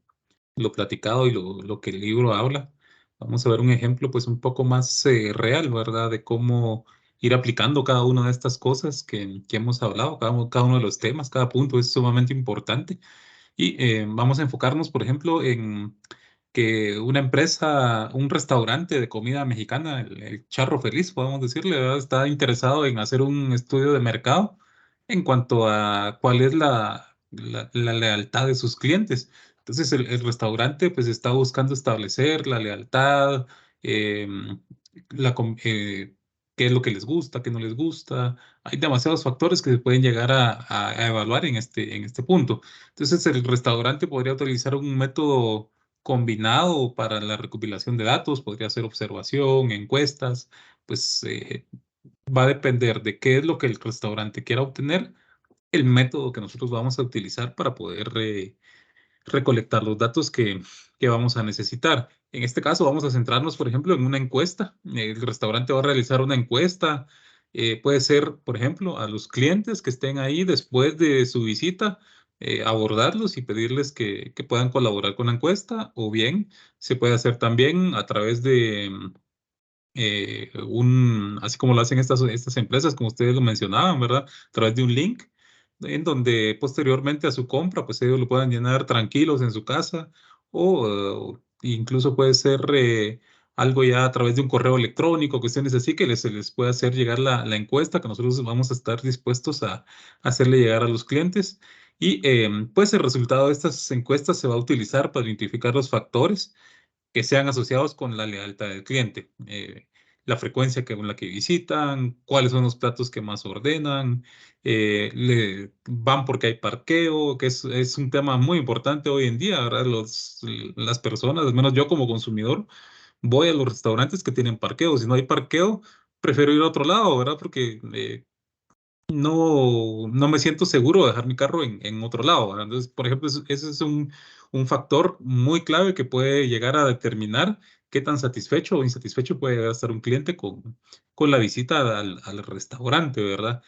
lo platicado y lo que el libro habla, vamos a ver un ejemplo pues un poco más real, ¿verdad? De cómo ir aplicando cada una de estas cosas que hemos hablado, cada uno de los temas, cada punto es sumamente importante. Y vamos a enfocarnos, por ejemplo, en que una empresa, un restaurante de comida mexicana, el Charro Feliz, podemos decirle, ¿verdad? Está interesado en hacer un estudio de mercado en cuanto a cuál es la lealtad de sus clientes. Entonces, el restaurante pues está buscando establecer la lealtad, em, qué es lo que les gusta, qué no les gusta. Hay demasiados factores que se pueden llegar a evaluar en este punto. Entonces, el restaurante podría utilizar un método combinado para la recopilación de datos, podría ser observación, encuestas, pues va a depender de qué es lo que el restaurante quiera obtener, el método que nosotros vamos a utilizar para poder recolectar los datos que vamos a necesitar. En este caso vamos a centrarnos, por ejemplo, en una encuesta. El restaurante va a realizar una encuesta. Puede ser, por ejemplo, a los clientes que estén ahí después de su visita, abordarlos y pedirles que puedan colaborar con la encuesta, o bien se puede hacer también a través de así como lo hacen estas empresas, como ustedes lo mencionaban, ¿verdad? A través de un link en donde posteriormente a su compra, pues ellos lo puedan llenar tranquilos en su casa o incluso puede ser algo ya a través de un correo electrónico, cuestiones así que se les puede hacer llegar la encuesta que nosotros vamos a estar dispuestos a hacerle llegar a los clientes. Y pues el resultado de estas encuestas se va a utilizar para identificar los factores que sean asociados con la lealtad del cliente. La frecuencia con la que visitan, cuáles son los platos que más ordenan, van porque hay parqueo, que es un tema muy importante hoy en día, ¿verdad? Las personas, al menos yo como consumidor, voy a los restaurantes que tienen parqueo. Si no hay parqueo, prefiero ir a otro lado, ¿verdad? Porque no me siento seguro de dejar mi carro en otro lado, ¿verdad? Entonces, por ejemplo, ese es un factor muy clave que puede llegar a determinar qué tan satisfecho o insatisfecho puede llegar a estar un cliente con la visita al restaurante, ¿verdad?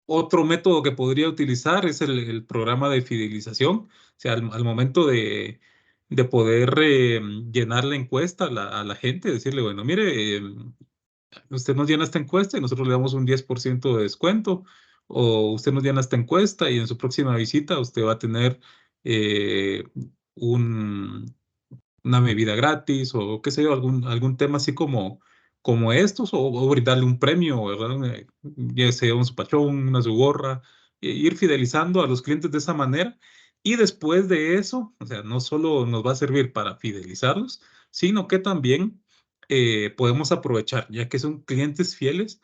Otro método que podría utilizar es el programa de fidelización. O sea, al momento de poder llenar la encuesta a la gente, decirle, bueno, mire, usted nos llena esta encuesta y nosotros le damos un 10% de descuento, o usted nos llena esta encuesta y en su próxima visita usted va a tener eh, un, una bebida gratis o qué sé yo, algún tema así como estos, o brindarle un premio, ¿verdad? Ya sea un supachón, una su gorra, ir fidelizando a los clientes de esa manera. Y después de eso, o sea, no solo nos va a servir para fidelizarlos, sino que también podemos aprovechar, ya que son clientes fieles,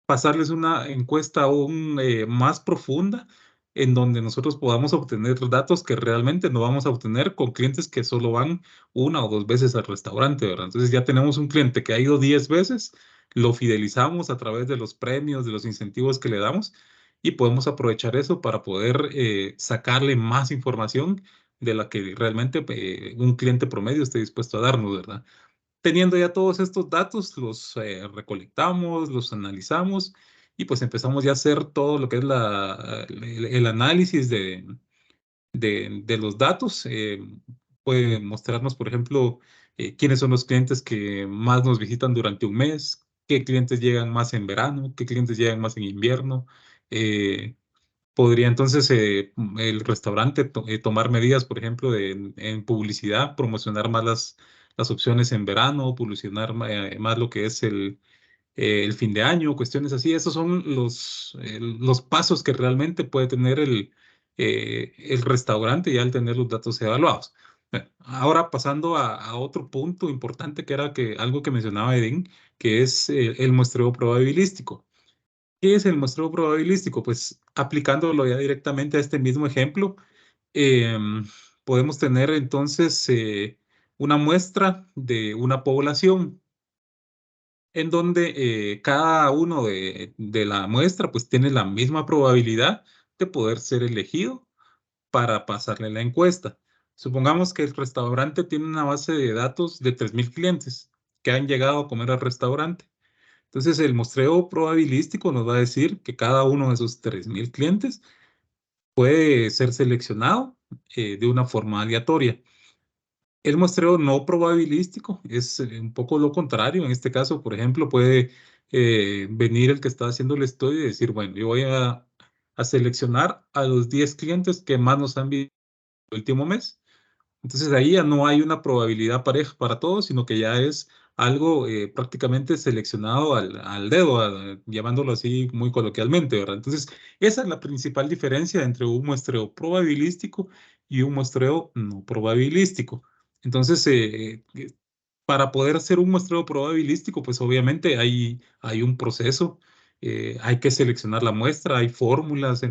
pasarles una encuesta aún más profunda en donde nosotros podamos obtener datos que realmente no vamos a obtener con clientes que solo van una o dos veces al restaurante, ¿verdad? Entonces ya tenemos un cliente que ha ido 10 veces, lo fidelizamos a través de los premios, de los incentivos que le damos y podemos aprovechar eso para poder sacarle más información de la que realmente un cliente promedio esté dispuesto a darnos, ¿verdad? Teniendo ya todos estos datos, los recolectamos, los analizamos y pues empezamos ya a hacer todo lo que es el análisis de los datos. Puede mostrarnos, por ejemplo, quiénes son los clientes que más nos visitan durante un mes, qué clientes llegan más en verano, qué clientes llegan más en invierno. Podría entonces el restaurante tomar medidas, por ejemplo, en publicidad, promocionar más las opciones en verano, publicitar más lo que es el fin de año, cuestiones así. Esos son los pasos que realmente puede tener el restaurante ya al tener los datos evaluados. Ahora pasando a otro punto importante que era algo que mencionaba Edín, que es el muestreo probabilístico. ¿Qué es el muestreo probabilístico? Pues aplicándolo ya directamente a este mismo ejemplo, podemos tener entonces una muestra de una población en donde cada uno de la muestra pues tiene la misma probabilidad de poder ser elegido para pasarle la encuesta. Supongamos que el restaurante tiene una base de datos de 3,000 clientes que han llegado a comer al restaurante. Entonces, el muestreo probabilístico nos va a decir que cada uno de esos 3,000 clientes puede ser seleccionado de una forma aleatoria. El muestreo no probabilístico es un poco lo contrario. En este caso, por ejemplo, puede venir el que está haciendo el estudio y decir, bueno, yo voy a seleccionar a los 10 clientes que más nos han visitado el último mes. Entonces ahí ya no hay una probabilidad pareja para todos, sino que ya es algo prácticamente seleccionado al dedo, llamándolo así muy coloquialmente, ¿verdad? Entonces, esa es la principal diferencia entre un muestreo probabilístico y un muestreo no probabilístico. Entonces, para poder hacer un muestreo probabilístico, pues obviamente hay un proceso, hay que seleccionar la muestra, hay fórmulas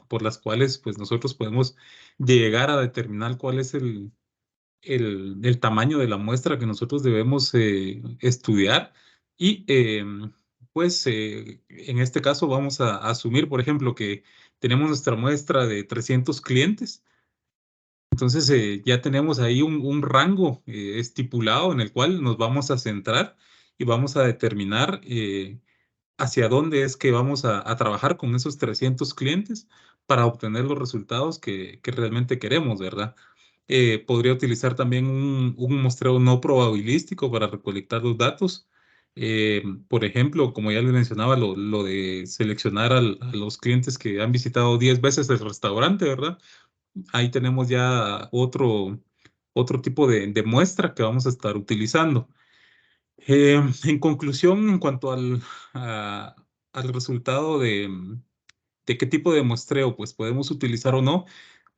por las cuales pues nosotros podemos llegar a determinar cuál es el tamaño de la muestra que nosotros debemos estudiar y pues en este caso vamos a asumir, por ejemplo, que tenemos nuestra muestra de 300 clientes. Entonces ya tenemos ahí un rango estipulado en el cual nos vamos a centrar y vamos a determinar hacia dónde es que vamos a trabajar con esos 300 clientes para obtener los resultados que realmente queremos, ¿verdad? Podría utilizar también un muestreo no probabilístico para recolectar los datos. Por ejemplo, como ya les mencionaba, lo de seleccionar a los clientes que han visitado 10 veces el restaurante, ¿verdad? Ahí tenemos ya otro tipo de muestra que vamos a estar utilizando. En conclusión, en cuanto al resultado de qué tipo de muestreo pues podemos utilizar o no,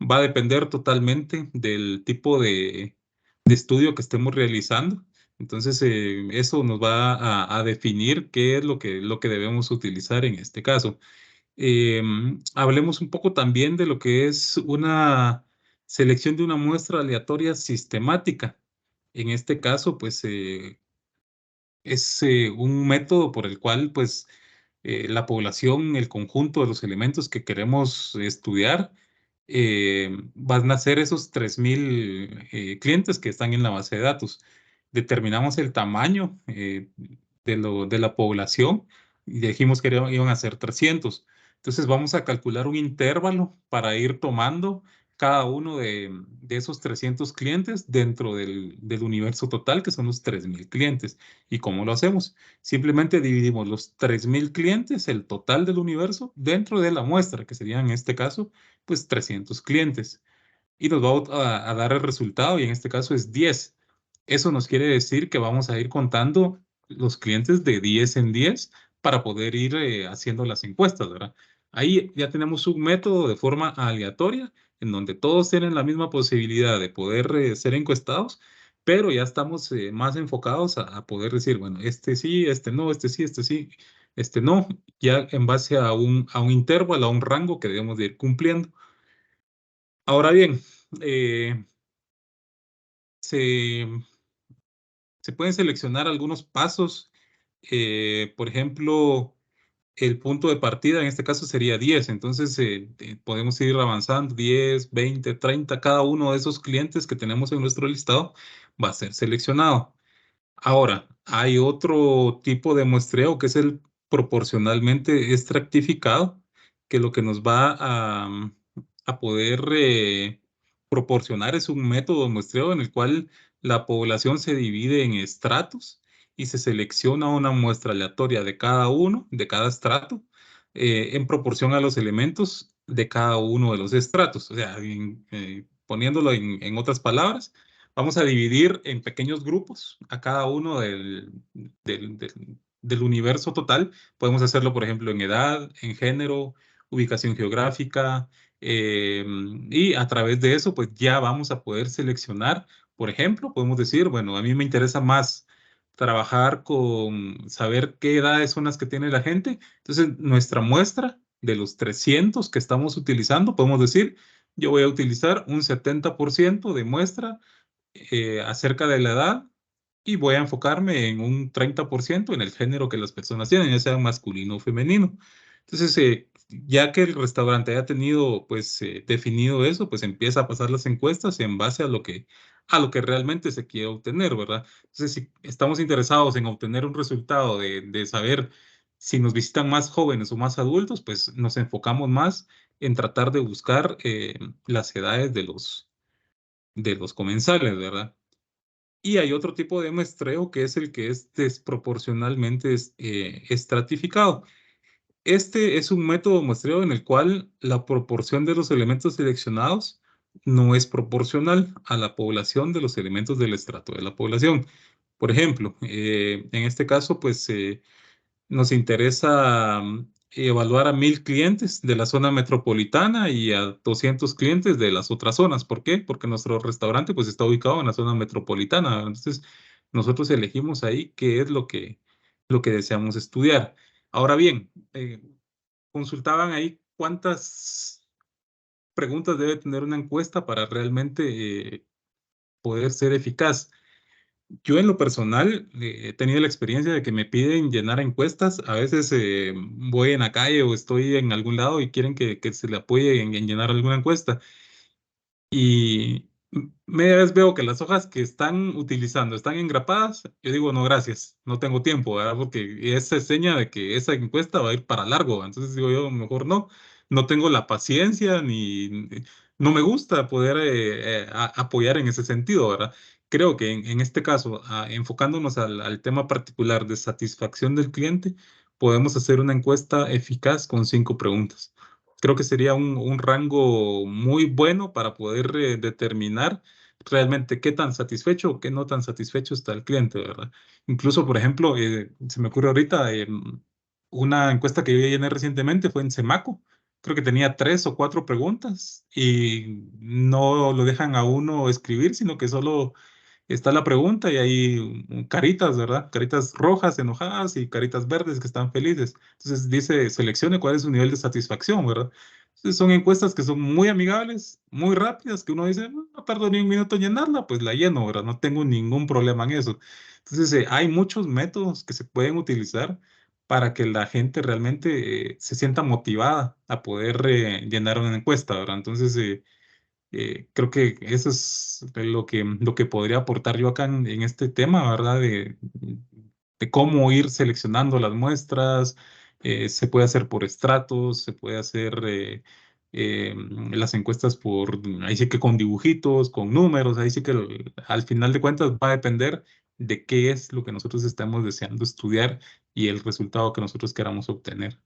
va a depender totalmente del tipo de estudio que estemos realizando. Entonces, eso nos va a definir qué es lo que debemos utilizar en este caso. Hablemos un poco también de lo que es una selección de una muestra aleatoria sistemática. En este caso, pues es un método por el cual, pues, la población, el conjunto de los elementos que queremos estudiar, van a ser esos 3,000 clientes que están en la base de datos. Determinamos el tamaño de la población y dijimos que iban a ser 300. Entonces vamos a calcular un intervalo para ir tomando cada uno de esos 300 clientes dentro del universo total, que son los 3,000 clientes. ¿Y cómo lo hacemos? Simplemente dividimos los 3,000 clientes, el total del universo, dentro de la muestra, que sería en este caso, pues 300 clientes. Y nos va a dar el resultado, y en este caso es 10. Eso nos quiere decir que vamos a ir contando los clientes de 10 en 10 para poder ir haciendo las encuestas, ¿verdad? Ahí ya tenemos un método de forma aleatoria en donde todos tienen la misma posibilidad de poder ser encuestados, pero ya estamos más enfocados a poder decir, bueno, este sí, este no, este sí, este no, ya en base a un intervalo, a un rango que debemos de ir cumpliendo. Ahora bien, se, se pueden seleccionar algunos pasos. Por ejemplo, el punto de partida en este caso sería 10. Entonces, podemos ir avanzando 10, 20, 30. Cada uno de esos clientes que tenemos en nuestro listado va a ser seleccionado. Ahora, hay otro tipo de muestreo que es el proporcionalmente estratificado, que lo que nos va a poder proporcionar es un método de muestreo en el cual la población se divide en estratos y se selecciona una muestra aleatoria de cada uno, de cada estrato, en proporción a los elementos de cada uno de los estratos. O sea, poniéndolo en otras palabras, vamos a dividir en pequeños grupos a cada uno del universo total. Podemos hacerlo, por ejemplo, en edad, en género, ubicación geográfica, y a través de eso, pues ya vamos a poder seleccionar. Por ejemplo, podemos decir, bueno, a mí me interesa más trabajar con saber qué edades son las que tiene la gente. Entonces, nuestra muestra de los 300 que estamos utilizando, podemos decir, yo voy a utilizar un 70% de muestra acerca de la edad y voy a enfocarme en un 30% en el género que las personas tienen, ya sea masculino o femenino. Entonces, ya que el restaurante haya tenido pues definido eso, pues empieza a pasar las encuestas en base a lo que realmente se quiere obtener, ¿verdad? Entonces, si estamos interesados en obtener un resultado de saber si nos visitan más jóvenes o más adultos, pues nos enfocamos más en tratar de buscar las edades de los comensales, ¿verdad? Y hay otro tipo de muestreo que es el que es desproporcionalmente estratificado. Este es un método de muestreo en el cual la proporción de los elementos seleccionados no es proporcional a la población de los elementos del estrato de la población. Por ejemplo, en este caso, pues nos interesa evaluar a 1000 clientes de la zona metropolitana y a 200 clientes de las otras zonas. ¿Por qué? Porque nuestro restaurante pues está ubicado en la zona metropolitana. Entonces, nosotros elegimos ahí qué es lo que deseamos estudiar. Ahora bien, consultaban ahí cuántas preguntas debe tener una encuesta para realmente poder ser eficaz. Yo en lo personal he tenido la experiencia de que me piden llenar encuestas. A veces voy en la calle o estoy en algún lado y quieren que se le apoye en llenar alguna encuesta. Y media vez veo que las hojas que están utilizando están engrapadas. Yo digo, no, gracias, no tengo tiempo, ¿verdad? Porque esa es seña de que esa encuesta va a ir para largo. Entonces digo yo, mejor no, no tengo la paciencia no me gusta poder apoyar en ese sentido, ¿verdad? Creo que en este caso, enfocándonos al tema particular de satisfacción del cliente, podemos hacer una encuesta eficaz con 5 preguntas. Creo que sería un rango muy bueno para poder determinar realmente qué tan satisfecho o qué no tan satisfecho está el cliente, ¿verdad? Incluso, por ejemplo, se me ocurre ahorita una encuesta que yo llené recientemente fue en Semaco. Creo que tenía 3 o 4 preguntas y no lo dejan a uno escribir, sino que solo está la pregunta y hay caritas, ¿verdad? Caritas rojas enojadas y caritas verdes que están felices. Entonces dice, seleccione cuál es su nivel de satisfacción, ¿verdad? Entonces son encuestas que son muy amigables, muy rápidas, que uno dice, no tardo ni un minuto en llenarla, pues la lleno, ¿verdad? No tengo ningún problema en eso. Entonces hay muchos métodos que se pueden utilizar para que la gente realmente se sienta motivada a poder llenar una encuesta, ¿verdad? Entonces, creo que eso es lo que podría aportar yo acá en este tema, ¿verdad? De cómo ir seleccionando las muestras. Se puede hacer por estratos, se puede hacer las encuestas ahí sí que con dibujitos, con números, ahí sí que al final de cuentas va a depender de qué es lo que nosotros estamos deseando estudiar y el resultado que nosotros queramos obtener.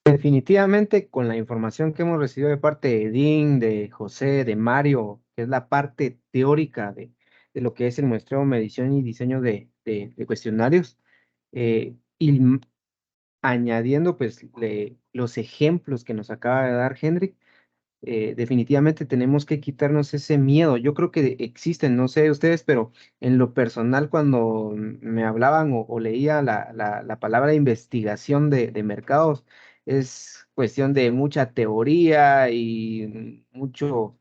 Definitivamente, con la información que hemos recibido de parte de Edín, de José, de Mario, que es la parte teórica de lo que es el muestreo, medición y diseño de cuestionarios, y añadiendo pues los ejemplos que nos acaba de dar Hendrik, definitivamente tenemos que quitarnos ese miedo. Yo creo que existen, no sé ustedes, pero en lo personal, cuando me hablaban o leía la palabra investigación de mercados, es cuestión de mucha teoría y mucho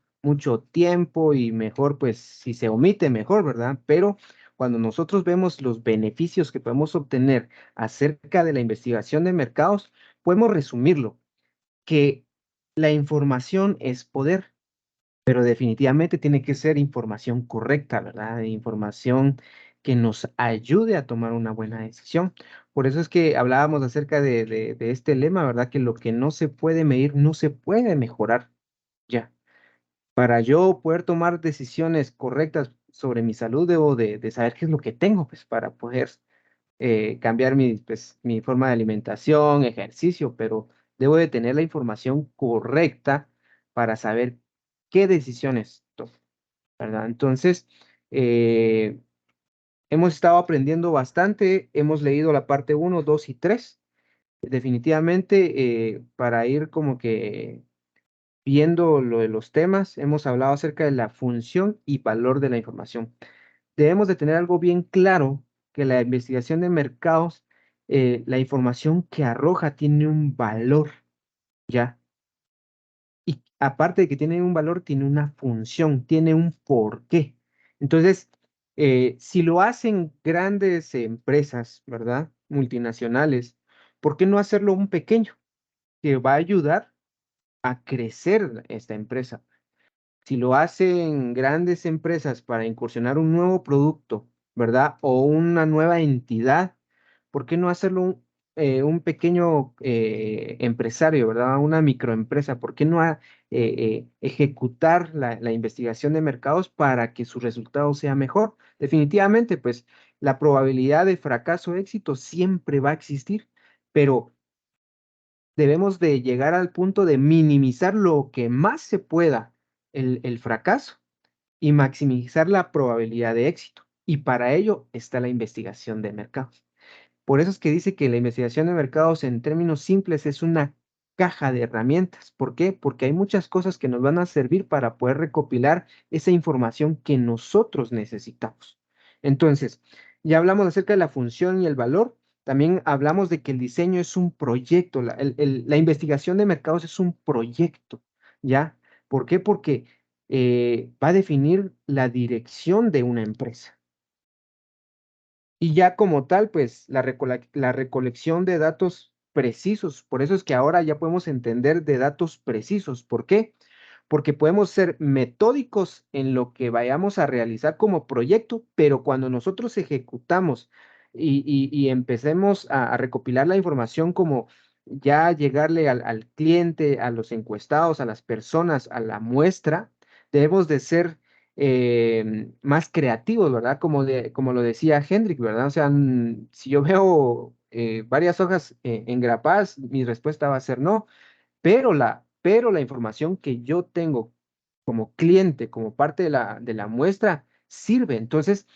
tiempo y mejor, pues si se omite, mejor, ¿verdad? Pero cuando nosotros vemos los beneficios que podemos obtener acerca de la investigación de mercados, podemos resumirlo que la información es poder, pero definitivamente tiene que ser información correcta, ¿verdad? Información que nos ayude a tomar una buena decisión. Por eso es que hablábamos acerca de este lema, ¿verdad? Que lo que no se puede medir no se puede mejorar ya. Para yo poder tomar decisiones correctas sobre mi salud, debo de saber qué es lo que tengo, pues, para poder cambiar mi forma de alimentación, ejercicio, pero debo de tener la información correcta para saber qué decisiones tomo, ¿verdad? Entonces, eh, hemos estado aprendiendo bastante, hemos leído la parte 1, 2 y 3, definitivamente, para ir como que viendo lo de los temas, hemos hablado acerca de la función y valor de la información. Debemos de tener algo bien claro, que la investigación de mercados, la información que arroja tiene un valor, ¿ya? Y aparte de que tiene un valor, tiene una función, tiene un porqué. Entonces, si lo hacen grandes empresas, ¿verdad? Multinacionales, ¿por qué no hacerlo un pequeño que va a ayudar a crecer esta empresa? Si lo hacen grandes empresas para incursionar un nuevo producto, ¿verdad? O una nueva entidad, ¿por qué no hacerlo un pequeño empresario, ¿verdad? Una microempresa. ¿Por qué no ejecutar la investigación de mercados para que su resultado sea mejor. Definitivamente, pues la probabilidad de fracaso o éxito siempre va a existir, pero debemos de llegar al punto de minimizar lo que más se pueda el fracaso y maximizar la probabilidad de éxito. Y para ello está la investigación de mercados. Por eso es que dice que la investigación de mercados en términos simples es una caja de herramientas. ¿Por qué? Porque hay muchas cosas que nos van a servir para poder recopilar esa información que nosotros necesitamos. Entonces, ya hablamos acerca de la función y el valor. También hablamos de que el diseño es un proyecto. La investigación de mercados es un proyecto, ¿ya? ¿Por qué? Porque va a definir la dirección de una empresa. Y ya como tal, pues la recolección de datos precisos. Por eso es que ahora ya podemos entender de datos precisos. ¿Por qué? Porque podemos ser metódicos en lo que vayamos a realizar como proyecto, pero cuando nosotros ejecutamos y empecemos a recopilar la información como ya llegarle al cliente, a los encuestados, a las personas, a la muestra, debemos de ser más creativos, ¿verdad? Como lo decía Hendrik, ¿verdad? O sea, si yo veo varias hojas engrapadas, mi respuesta va a ser no, pero la información que yo tengo como cliente, como parte de la muestra, sirve. Entonces,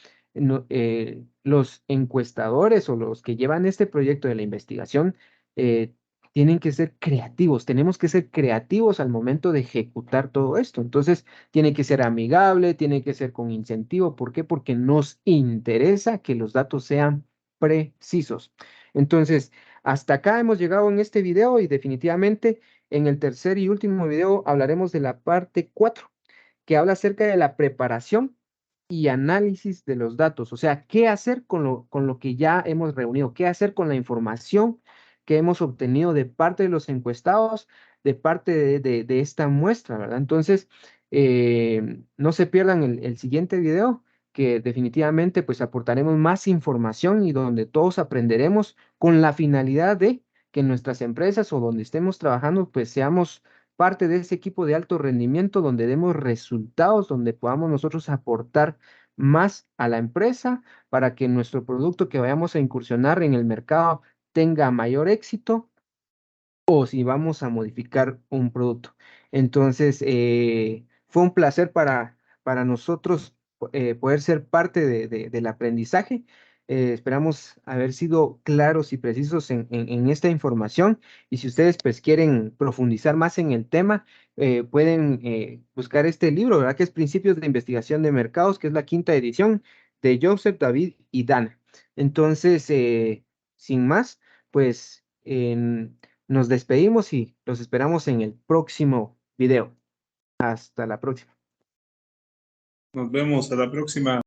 los encuestadores o los que llevan este proyecto de la investigación eh, tienen que ser creativos. Tenemos que ser creativos al momento de ejecutar todo esto. Entonces, tiene que ser amigable, tiene que ser con incentivo. ¿Por qué? Porque nos interesa que los datos sean precisos. Entonces, hasta acá hemos llegado en este video y definitivamente en el tercer y último video hablaremos de la parte 4, que habla acerca de la preparación y análisis de los datos. O sea, qué hacer con lo que ya hemos reunido, qué hacer con la información que hemos obtenido de parte de los encuestados, de parte de esta muestra, ¿verdad? Entonces, no se pierdan el siguiente video, que definitivamente pues aportaremos más información y donde todos aprenderemos con la finalidad de que nuestras empresas o donde estemos trabajando, pues seamos parte de ese equipo de alto rendimiento donde demos resultados, donde podamos nosotros aportar más a la empresa para que nuestro producto que vayamos a incursionar en el mercado tenga mayor éxito o si vamos a modificar un producto. Entonces, fue un placer para nosotros poder ser parte del aprendizaje. Esperamos haber sido claros y precisos en esta información. Y si ustedes pues quieren profundizar más en el tema, pueden buscar este libro, ¿verdad? Que es Principios de Investigación de Mercados, que es la 5ª edición de Joseph, David y Dana. Entonces, sin más, pues nos despedimos y los esperamos en el próximo video. Hasta la próxima. Nos vemos a la próxima.